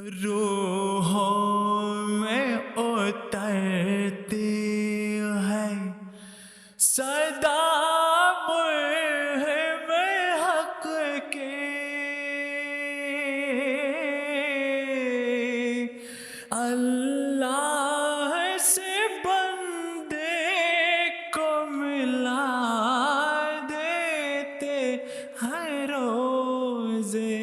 रूहों में उतरती है सदा मुल्हिम हक के अल्लाह से बंदे को मिला देते हर रोज़े.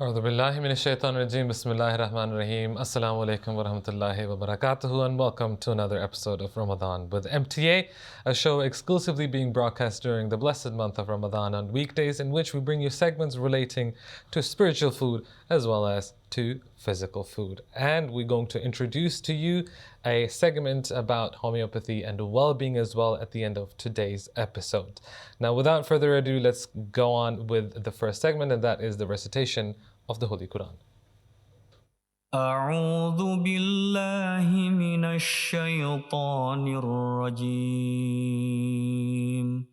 A'udhu billahi minash shaitanir rajeem. Bismillahir rahmanir rahim. Assalamu alaikum wa rahmatullahi wa barakatuhu, and welcome to another episode of Ramadan with MTA, a show exclusively being broadcast during the blessed month of Ramadan on weekdays, in which we bring you segments relating to spiritual food as well as to physical food. And we're going to introduce to you a segment about homeopathy and well-being as well at the end of today's episode. Now, without further ado, let's go on with the first segment, and that is the recitation of the Holy Quran. أعوذ بالله من الشيطان الرجيم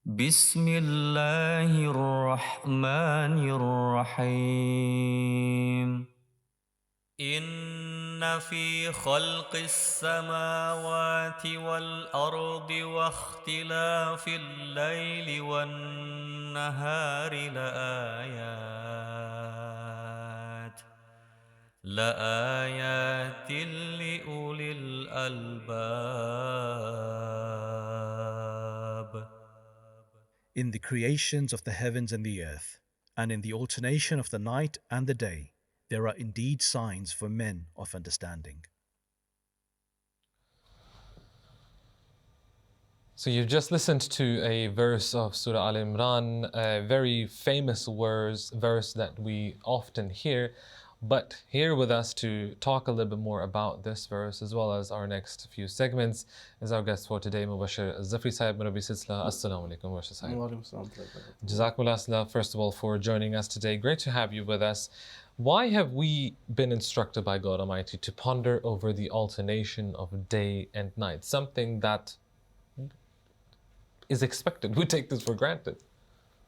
بسم الله الرحمن الرحيم إن في خلق السماوات والأرض واختلاف الليل والنهار لآيات لأولي الألباب. In the creations of the heavens and the earth, and in the alternation of the night and the day, there are indeed signs for men of understanding. So you've just listened to a verse of Surah Al-Imran, a very famous verse that we often hear. But here with us to talk a little bit more about this verse as well as our next few segments is our guest for today, Mubashir Zafri Sahib Murabi Silsila. Assalamu alaikum, Mubashir Sahib. Jazakumullah, first of all, for joining us today. Great to have you with us. Why have we been instructed by God Almighty to ponder over the alternation of day and night? Something that is expected. We take this for granted.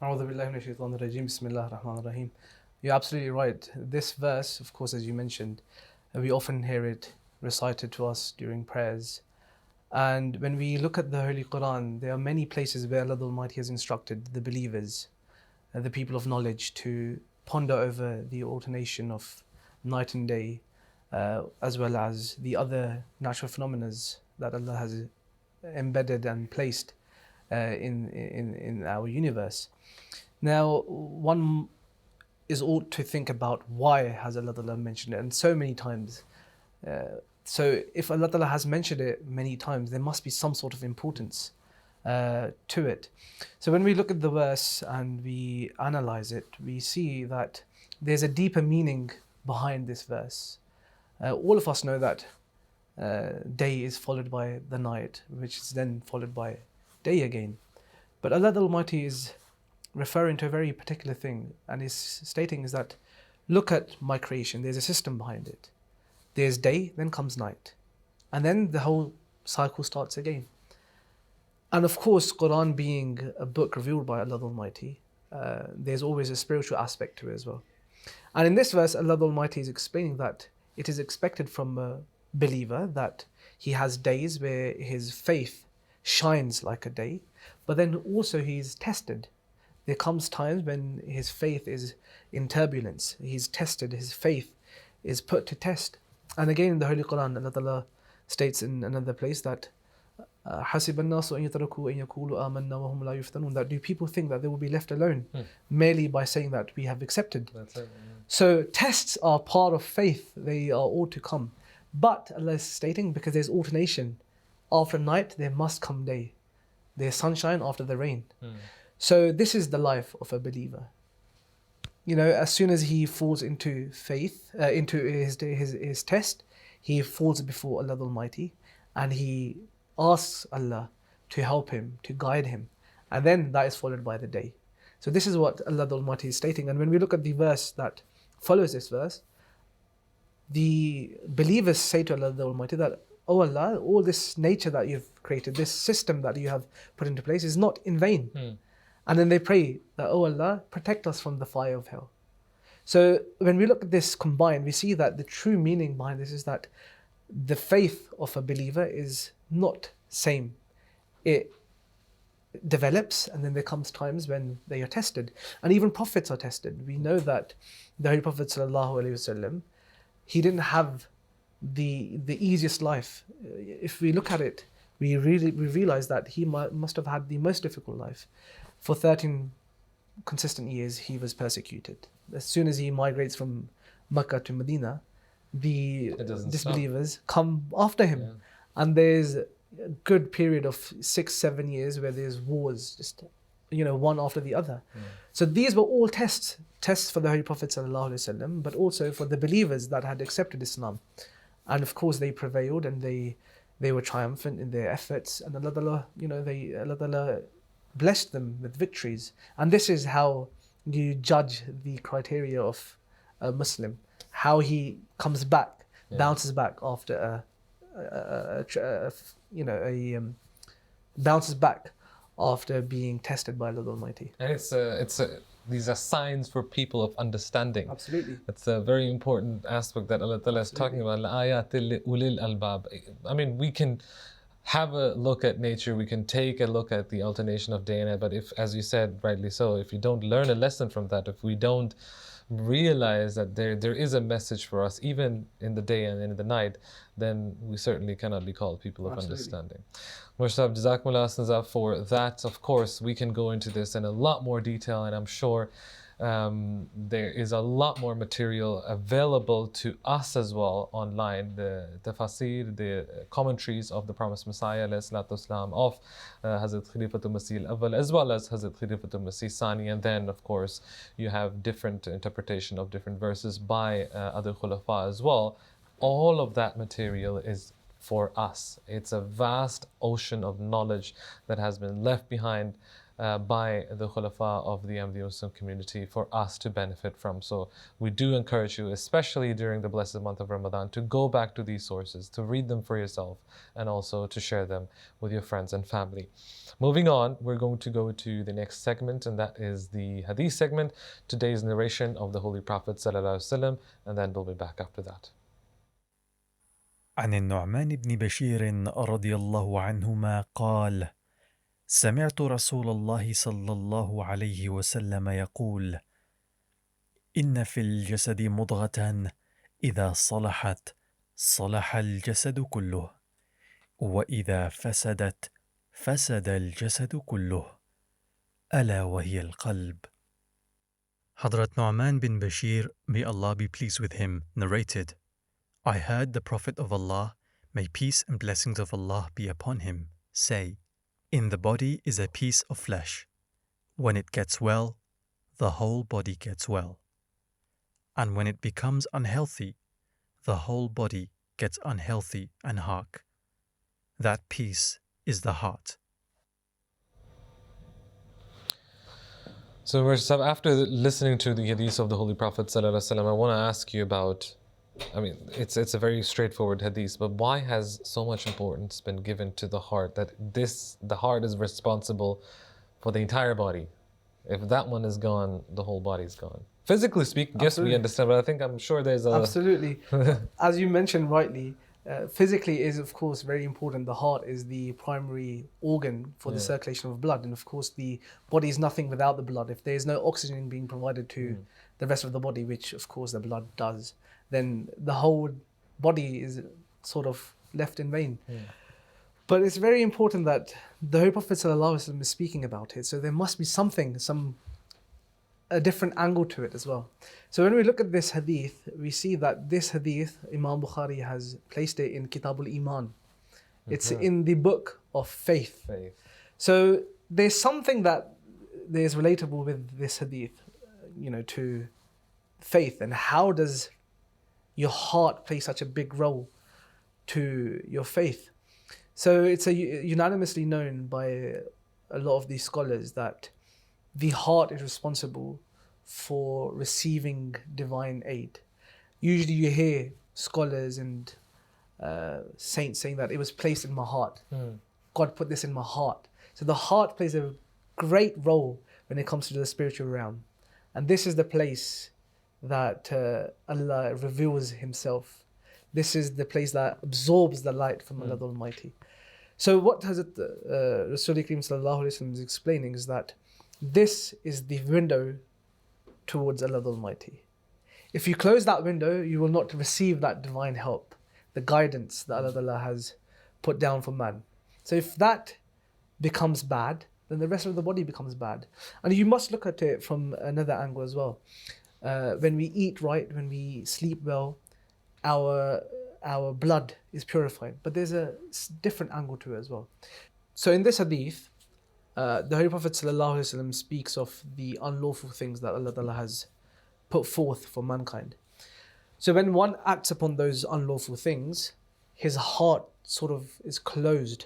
Bismillahir-Rahmanir-Rahim. You're absolutely right. This verse, of course, as you mentioned, we often hear it recited to us during prayers. And when we look at the Holy Quran, there are many places where Allah the Almighty has instructed the believers, the people of knowledge, to ponder over the alternation of night and day, as well as the other natural phenomena that Allah has embedded and placed in our universe. Now, one is ought to think about why has Allah Ta'ala mentioned it, and so many times. So if Allah Ta'ala has mentioned it many times, there must be some sort of importance to it. So when we look at the verse and we analyze it, we see that there's a deeper meaning behind this verse. All of us know that day is followed by the night, which is then followed by day again. But Allah the Almighty is referring to a very particular thing, and is stating is that, look at my creation, there's a system behind it. There's day, then comes night, and then the whole cycle starts again. And of course, Quran being a book revealed by Allah the Almighty, there's always a spiritual aspect to it as well. And in this verse, Allah the Almighty is explaining that it is expected from a believer that he has days where his faith shines like a day, but then also he is tested. There comes times when his faith is in turbulence. He's tested, his faith is put to test. And again in the Holy Quran, Allah Ta'ala states in another place that حَسِبَ النَّاسُ أَن يُتْرَكُوا أَن يَقُولُوا آمَنَّا وَهُمْ لَا يُفْتَنُونَ. That do people think that they will be left alone merely by saying that we have accepted? That's it. So tests are part of faith. They are all to come. But Allah is stating, because there's alternation. After night, there must come day. There's sunshine after the rain. So this is the life of a believer. You know, as soon as he falls into faith, into his test, he falls before Allah the Almighty, and he asks Allah to help him, to guide him, and then that is followed by the day. So this is what Allah the Almighty is stating. And when we look at the verse that follows this verse, the believers say to Allah the Almighty that, "Oh Allah, all this nature that you've created, this system that you have put into place is not in vain." And then they pray that, oh Allah, protect us from the fire of hell. So when we look at this combined, we see that the true meaning behind this is that the faith of a believer is not same. It develops, and then there comes times when they are tested. And even prophets are tested. We know that the Holy Prophet ﷺ, he didn't have the easiest life. If we look at it, we realize that he must have had the most difficult life. For 13 consistent years, he was persecuted. As soon as he migrates from Mecca to Medina, the disbelievers come after him. Yeah. And there's a good period of 6-7 years where there's wars, just one after the other. So these were all tests for the Holy Prophet ﷺ, but also for the believers that had accepted Islam. And of course they prevailed, and they were triumphant in their efforts, and Allah blessed them with victories. And this is how you judge the criteria of a Muslim, how he comes back, bounces back after bounces back after being tested by Allah Almighty. And these are signs for people of understanding. Absolutely. It's a very important aspect that Allah Ta'ala is talking about. Ayatil ulil albab. I mean, we can have a look at nature, we can take a look at the alternation of day and night, but if, as you said, rightly so, if you don't learn a lesson from that, if we don't realize that there is a message for us even in the day and in the night, then we certainly cannot be called people of understanding. Mursab, Jazakumullah for that. Of course, we can go into this in a lot more detail, and I'm sure there is a lot more material available to us as well online. The tafasir, the commentaries of the promised Messiah والسلام, of Hazrat Khalifatul Masih al-Awwal as well as Hazrat Khalifatul Masih Sani, and then of course you have different interpretation of different verses by other khulafa as well. All of that material is for us. It's a vast ocean of knowledge that has been left behind by the khulafa of the Ahmadiyya Muslim community for us to benefit from. So we do encourage you, especially during the blessed month of Ramadan, to go back to these sources, to read them for yourself, and also to share them with your friends and family. Moving on, we're going to go to the next segment, and that is the Hadith segment, today's narration of the Holy Prophet ﷺ, and then we'll be back after that. عن النعمان بن بشير رضي الله عنهما قال: سمعت رسول الله صلى الله عليه وسلم يقول: إن في الجسد مضغة إذا صلحت صلح الجسد كله، وإذا فسدت فسد الجسد كله، ألا وهي القلب. Hadrat Nu'man bin Bashir, may Allah be pleased with him, narrated: I heard the Prophet of Allah, may peace and blessings of Allah be upon him, say: in the body is a piece of flesh. When it gets well, the whole body gets well. And when it becomes unhealthy, the whole body gets unhealthy and hark. That piece is the heart. So after listening to the hadith of the Holy Prophet ﷺ, I want to ask you about, I mean, it's a very straightforward hadith, but why has so much importance been given to the heart, that the heart is responsible for the entire body? If that one is gone, the whole body's gone. Physically speaking, yes, we understand, but I'm sure there's a... Absolutely. As you mentioned rightly, physically is of course very important. The heart is the primary organ for the circulation of blood, and of course the body is nothing without the blood. If there is no oxygen being provided to the rest of the body, which of course the blood does, then the whole body is sort of left in vain. But it's very important that the Holy Prophet ﷺ is speaking about it, so there must be a different angle to it as well. So when we look at this hadith, we see that this hadith, Imam Bukhari has placed it in Kitabul Iman. It's in the book of faith. So there's something that is relatable with this hadith, to faith, and how does your heart play such a big role to your faith. So it's unanimously known by a lot of these scholars that the heart is responsible for receiving divine aid. Usually you hear scholars and saints saying that it was placed in my heart. God put this in my heart. So the heart plays a great role when it comes to the spiritual realm. And this is the place that Allah reveals Himself. This is the place that absorbs the light from Allah the Almighty. So what Hazrat Rasul Kareem Sallallahu Alaihi Wasallam is explaining is that this is the window towards Allah the Almighty. If you close that window, you will not receive that divine help, the guidance that Allah has put down for man. So if that becomes bad, then the rest of the body becomes bad. And you must look at it from another angle as well. When we eat right, when we sleep well, our blood is purified. But there's a different angle to it as well. So in this hadith, the Holy Prophet ﷺ speaks of the unlawful things that Allah Ta'ala has put forth for mankind. So when one acts upon those unlawful things, his heart sort of is closed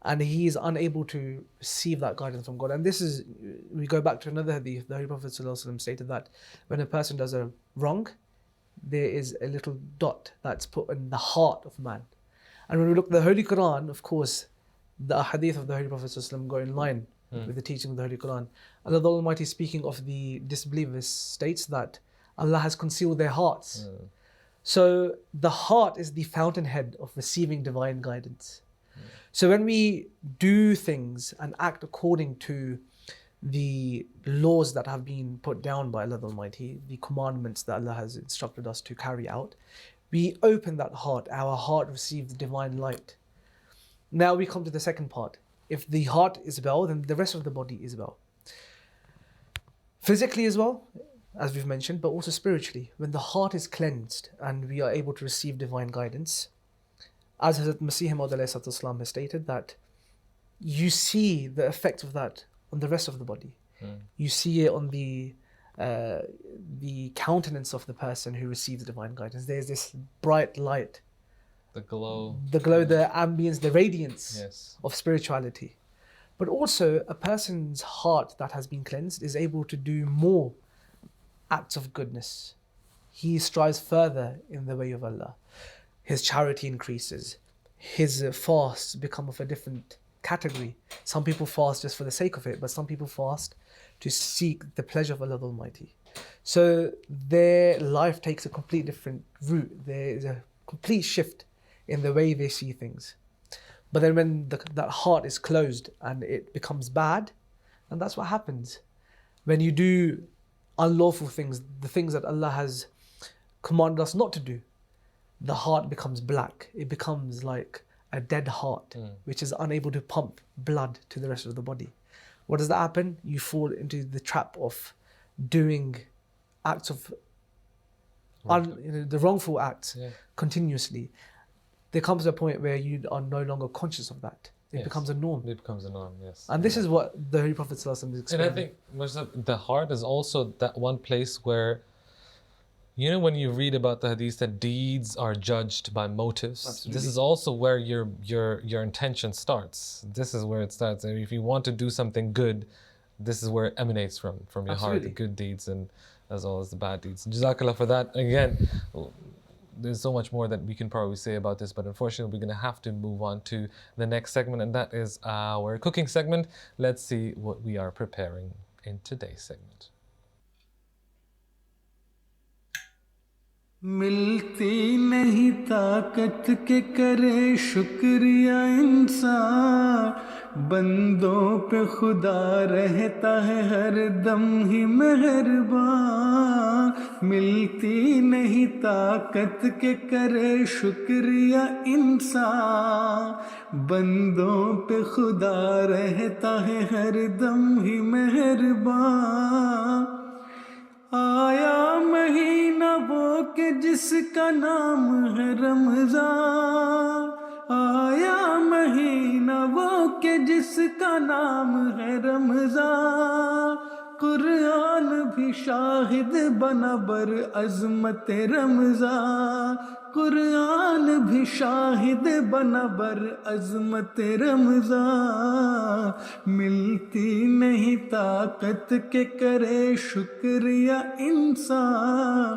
and he is unable to receive that guidance from God. And this is, we go back to another hadith, the Holy Prophet ﷺ stated that when a person does a wrong, there is a little dot that's put in the heart of man. And when we look at the Holy Quran, of course, the hadith of the Holy Prophet ﷺ go in line with the teaching of the Holy Quran. Allah the Almighty, speaking of the disbelievers, states that Allah has concealed their hearts. So the heart is the fountainhead of receiving divine guidance. So when we do things and act according to the laws that have been put down by Allah the Almighty, the commandments that Allah has instructed us to carry out, we open that heart, our heart receives the divine light. Now we come to the second part. If the heart is well, then the rest of the body is well. Physically as well, as we've mentioned, but also spiritually. When the heart is cleansed and we are able to receive divine guidance, as Hazrat Masih Maud has stated, that you see the effect of that on the rest of the body. You see it on the countenance of the person who receives divine guidance. There's this bright light. The glow, the ambience, the radiance of spirituality. But also a person's heart that has been cleansed is able to do more acts of goodness. He strives further in the way of Allah. His charity increases. His fasts become of a different category. Some people fast just for the sake of it, but some people fast to seek the pleasure of Allah the Almighty. So their life takes a complete different route. There is a complete shift in the way they see things. But then when that heart is closed and it becomes bad, and that's what happens. When you do unlawful things, the things that Allah has commanded us not to do, the heart becomes black. It becomes like a dead heart, which is unable to pump blood to the rest of the body. What does that happen? You fall into the trap of doing acts of the wrongful acts continuously. There comes a point where you are no longer conscious of that. It becomes a norm. It becomes a norm, yes. And this is what the Holy Prophet ﷺ is explaining. And I think the heart is also that one place where, you know, when you read about the hadith that deeds are judged by motives, this is also where your intention starts. This is where it starts. And if you want to do something good, this is where it emanates from your heart, the good deeds and as well as the bad deeds. Jazakallah for that. Again, there's so much more that we can probably say about this, but unfortunately we're going to have to move on to the next segment, and that is our cooking segment. Let's see what we are preparing in today's segment. मिलती नहीं ताकत के करे शुक्रिया इंसान बंदों पे खुदा रहता है हर दम ही मेहरबान मिलती नहीं ताकत के करे शुक्रिया इंसान बंदों पे खुदा रहता है हर दम ही मेहरबान आया महीना वो के जिसका नाम है रमज़ान आया महीना वो के जिसका नाम है रमज़ान कुरान भी शाहिद बना बर अज़मत रमज़ान قرآن بھی شاہد بنا بر عظمت رمضان ملتی نہیں طاقت کے کرے شکریہ انسان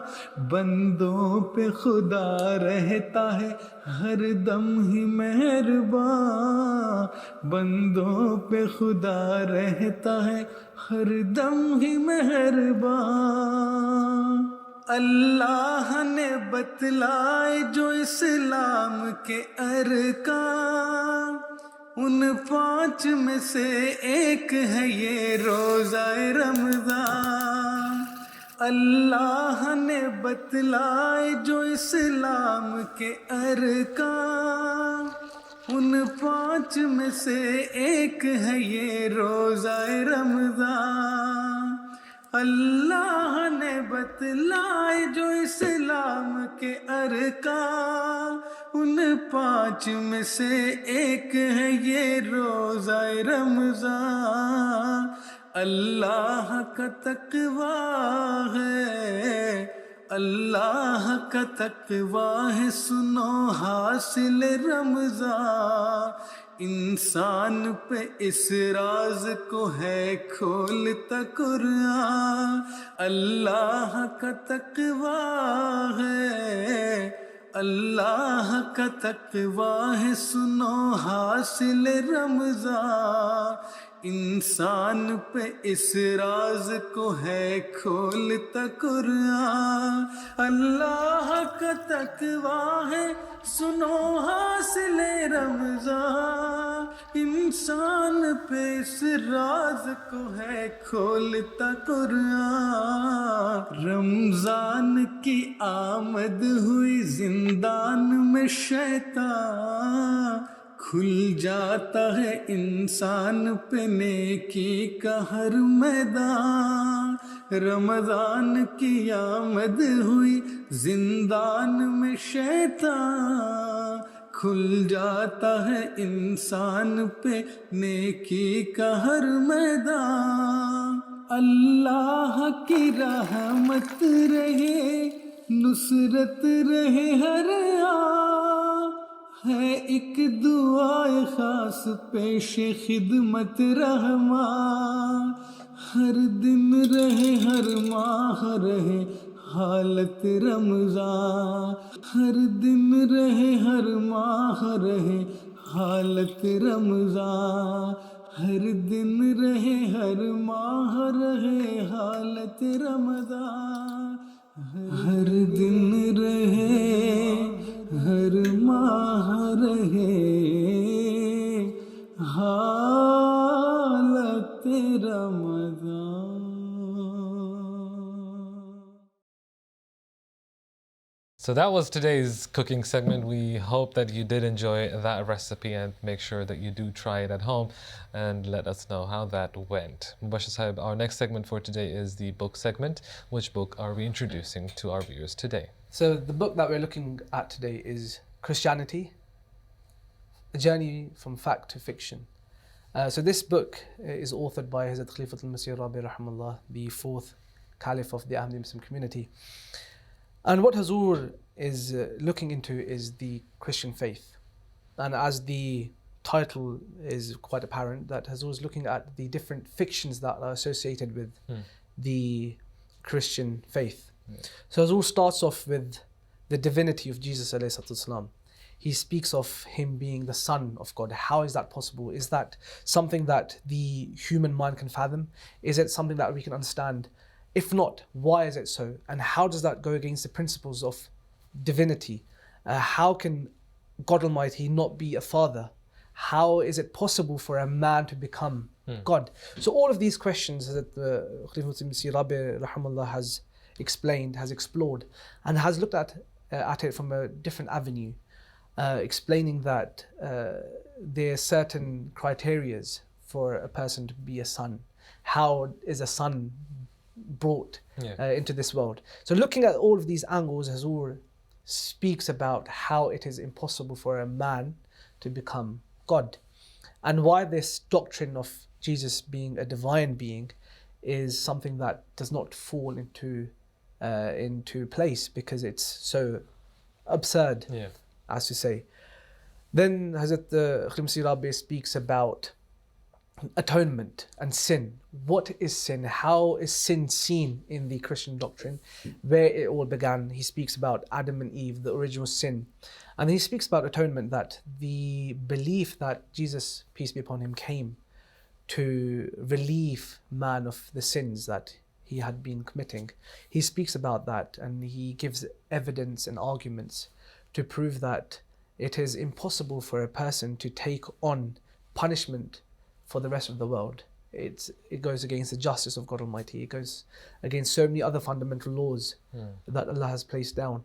بندوں پہ خدا رہتا ہے ہر دم ہی مہربان بندوں پہ خدا رہتا ہے ہر دم ہی مہربان اللہ نے بتلائے جو اسلام کے ارکان ان 5 میں سے ایک ہے یہ روزہ رمضان اللہ نے بتلائے جو اسلام کے ارکان ان 5 میں سے ایک ہے یہ روزہ رمضان اللہ نے بتلائے جو اسلام کے ارکان ان 5 میں سے ایک ہے یہ روزہ رمضان اللہ کا تقویٰ ہے اللہ کا تقویٰ ہے سنو حاصل رمضان انسان پہ اس راز کو ہے کھولتا قرآن اللہ کا تقویٰ ہے اللہ کا تقویٰ ہے سنو حاصل رمضان انسان پہ اس راز کو ہے کھولتا قرآن اللہ کا تقویٰ ہے سنو حاصل رمضان انسان پہ اس راز کو ہے کھولتا قرآن رمضان کی آمد ہوئی زندان میں شیطان کھل جاتا ہے انسان پہ نیکی کا ہر میدان رمضان کی آمد ہوئی زندان میں شیطان کھل جاتا ہے انسان پہ نیکی کا ہر میدان اللہ کی رحمت رہے نصرت رہے ہر ہے ایک دعائے خاص پیش خدمت رحمان ہر دن رہے ہر ماہ رہے حالت رمضان ہر دن رہے ہر ماہ رہے حالت رمضان ہر دن رہے ہر ماہ رہے حالت رمضان ہر دن رہے ہر ماہ رہے حالت رمضان So that was today's cooking segment. We hope that you did enjoy that recipe and make sure that you do try it at home and let us know how that went. Mubashir Sahib, our next segment for today is the book segment. Which book are we introducing to our viewers today? So the book that we're looking at today is Christianity, A Journey from Fact to Fiction. So this book is authored by Hazrat Khalifatul Masih Rabi Rahimahullah, the 4th Caliph of the Ahmadi Muslim community. And what Hazur is looking into is the Christian faith. And as the title is quite apparent, that Hazur is looking at the different fictions that are associated with the Christian faith. So Hazur starts off with the divinity of Jesus alayhi salatu wasalam. He speaks of him being the Son of God. How is that possible? Is that something that the human mind can fathom? Is it something that we can understand? If not, why is it so? And how does that go against the principles of divinity? How can God Almighty not be a father? How is it possible for a man to become God? So all of these questions that the Khalifatul Masih Rabi Rahimahullah has explained, has explored, and has looked at it from a different avenue, explaining that there are certain criterias for a person to be a son. How is a son brought into this world? So looking at all of these angles, Hazur speaks about how it is impossible for a man to become God, and why this doctrine of Jesus being a divine being is something that does not fall into place, because it's so absurd, Yeah. as to say. Then Hazrat Khlimsi Rabi speaks about atonement and sin. What is sin? How is sin seen in the Christian doctrine? Where it all began. He speaks about Adam and Eve, the original sin. And he speaks about atonement, that the belief that Jesus, peace be upon him, came to relieve man of the sins that he had been committing. He speaks about that, and he gives evidence and arguments to prove that it is impossible for a person to take on punishment for the rest of the world. It goes against the justice of God Almighty. It goes against so many other fundamental laws that Allah has placed down.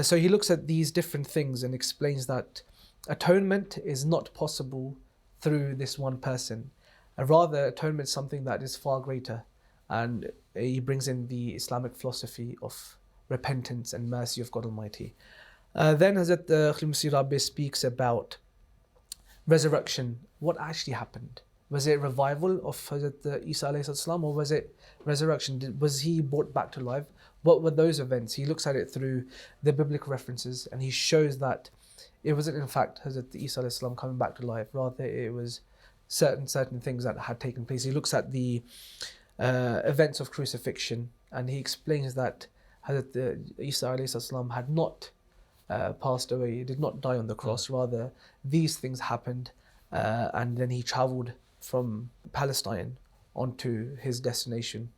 So he looks at these different things and explains that atonement is not possible through this one person. Rather, atonement is something that is far greater. And he brings in the Islamic philosophy of repentance and mercy of God Almighty. Then Hazrat Khlimsi Rabi speaks about resurrection. What actually happened? Was it revival of Hazrat Isa alayhi salam, or was it resurrection? Was he brought back to life? What were those events? He looks at it through the biblical references, and he shows that it wasn't in fact Hazrat Isa alayhi salam coming back to life. Rather, it was certain things that had taken place. He looks at the events of crucifixion, and he explains that Hazrat Isa alayhi salam had not passed away. He did not die on the cross. Rather, these things happened, and then he travelled from Palestine onto his destination.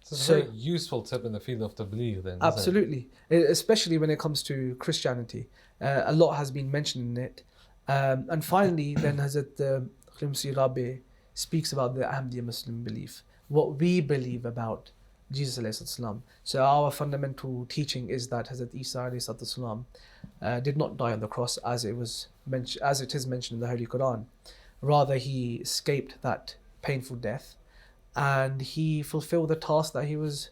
So it's a very useful tip in the field of tabligh then. Absolutely, especially when it comes to Christianity. A lot has been mentioned in it. And finally, then Hazrat Khlimsi Rabi speaks about the Ahmadiyya Muslim belief, what we believe about Jesus alayhi salam. So our fundamental teaching is that Hazrat Isa alayhi salam did not die on the cross as it is mentioned in the Holy Quran. Rather, he escaped that painful death, and he fulfilled the task that he was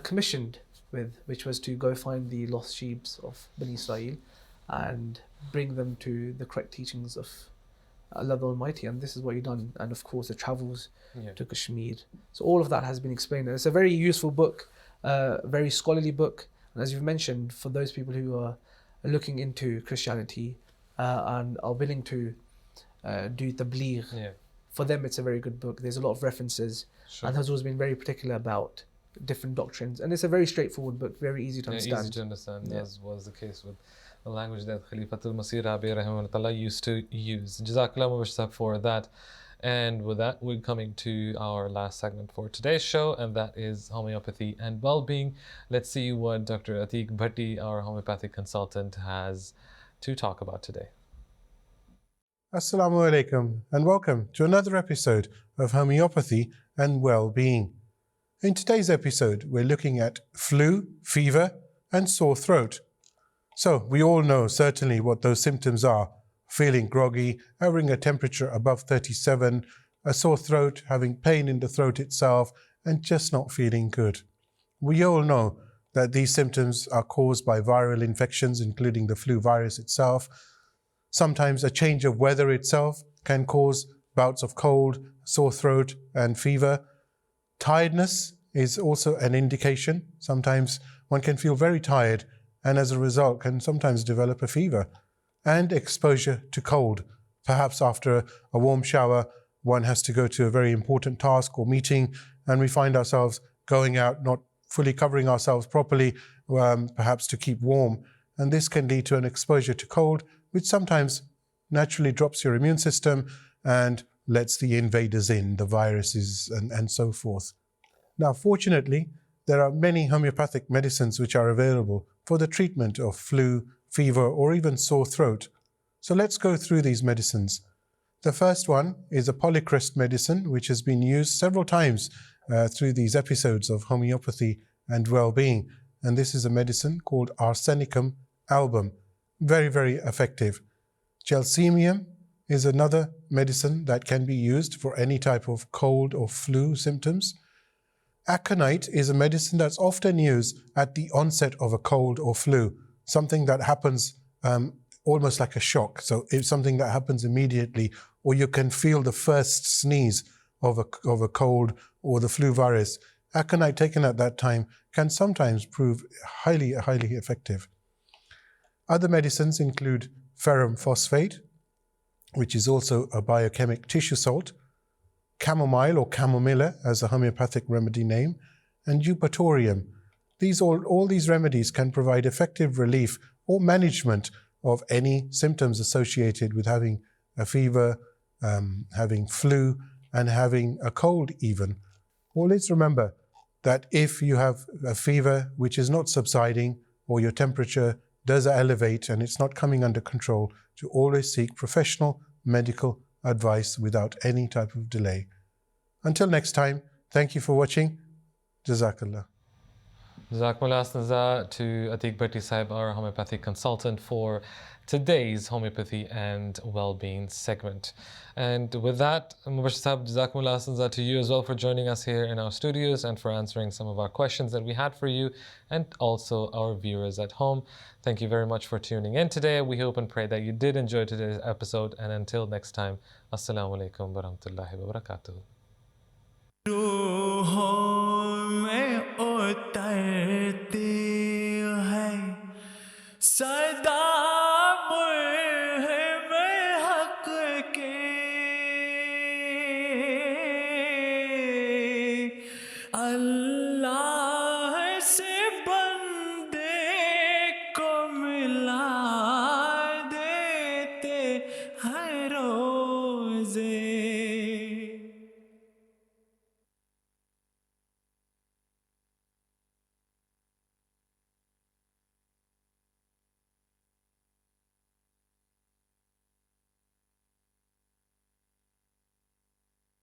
commissioned with, which was to go find the lost sheep of Bani Israel and bring them to the correct teachings of Allah the Almighty. And this is what he done. And of course, the travels to Kashmir. So all of that has been explained. It's a very useful book, very scholarly book. And as you've mentioned, for those people who are looking into Christianity and are willing to do tabligh, for them it's a very good book. There's a lot of references, and has always been very particular about different doctrines. And it's a very straightforward book, very easy to understand. Easy to understand, as was the case with the language that Khalifatul Masih Rabi rahimahullah used to use. Jazakallah Mubashtak for that. And with that, we're coming to our last segment for today's show, and that is homeopathy and well-being. Let's see what Dr. Atiq Bhatti, our homeopathic consultant, has to talk about today. Assalamu alaikum, and welcome to another episode of Homeopathy and Well-Being. In today's episode, we're looking at flu, fever, and sore throat. So we all know certainly what those symptoms are: feeling groggy, having a temperature above 37, a sore throat, having pain in the throat itself, and just not feeling good. We all know that these symptoms are caused by viral infections, including the flu virus itself. Sometimes a change of weather itself can cause bouts of cold, sore throat, and fever. Tiredness is also an indication. Sometimes one can feel very tired, and as a result can sometimes develop a fever. And exposure to cold. Perhaps after a warm shower, one has to go to a very important task or meeting, and we find ourselves going out, not fully covering ourselves properly, perhaps to keep warm. And this can lead to an exposure to cold, which sometimes naturally drops your immune system and lets the invaders in, the viruses and so forth. Now, fortunately, there are many homeopathic medicines which are available for the treatment of flu, fever, or even sore throat. So let's go through these medicines. The first one is a polycrest medicine, which has been used several times through these episodes of homeopathy and well-being. And this is a medicine called Arsenicum album. Very, very effective. Gelsemium is another medicine that can be used for any type of cold or flu symptoms. Aconite is a medicine that's often used at the onset of a cold or flu, something that happens almost like a shock. So it's something that happens immediately, or you can feel the first sneeze of a cold or the flu virus. Aconite taken at that time can sometimes prove highly effective. Other medicines include ferrum phosphate, which is also a biochemic tissue salt, chamomile or chamomilla as a homeopathic remedy name, and eupatorium. All these remedies can provide effective relief or management of any symptoms associated with having a fever, having flu, and having a cold even. Always remember that if you have a fever which is not subsiding or your temperature does elevate and it's not coming under control, to always seek professional medical advice without any type of delay. Until next time, thank you for watching. Jazakallah. Jazakumullah Asnaza to Atiq Bhatti Sahib, our homeopathic consultant, for today's homeopathy and well-being segment. And with that, Mubashir Sahib, Jazakumullah Asnaza to you as well for joining us here in our studios and for answering some of our questions that we had for you and also our viewers at home. Thank you very much for tuning in today. We hope and pray that you did enjoy today's episode. And until next time, Assalamu alaikum wa rahmatullahi wa barakatuh. रूहों में उतरती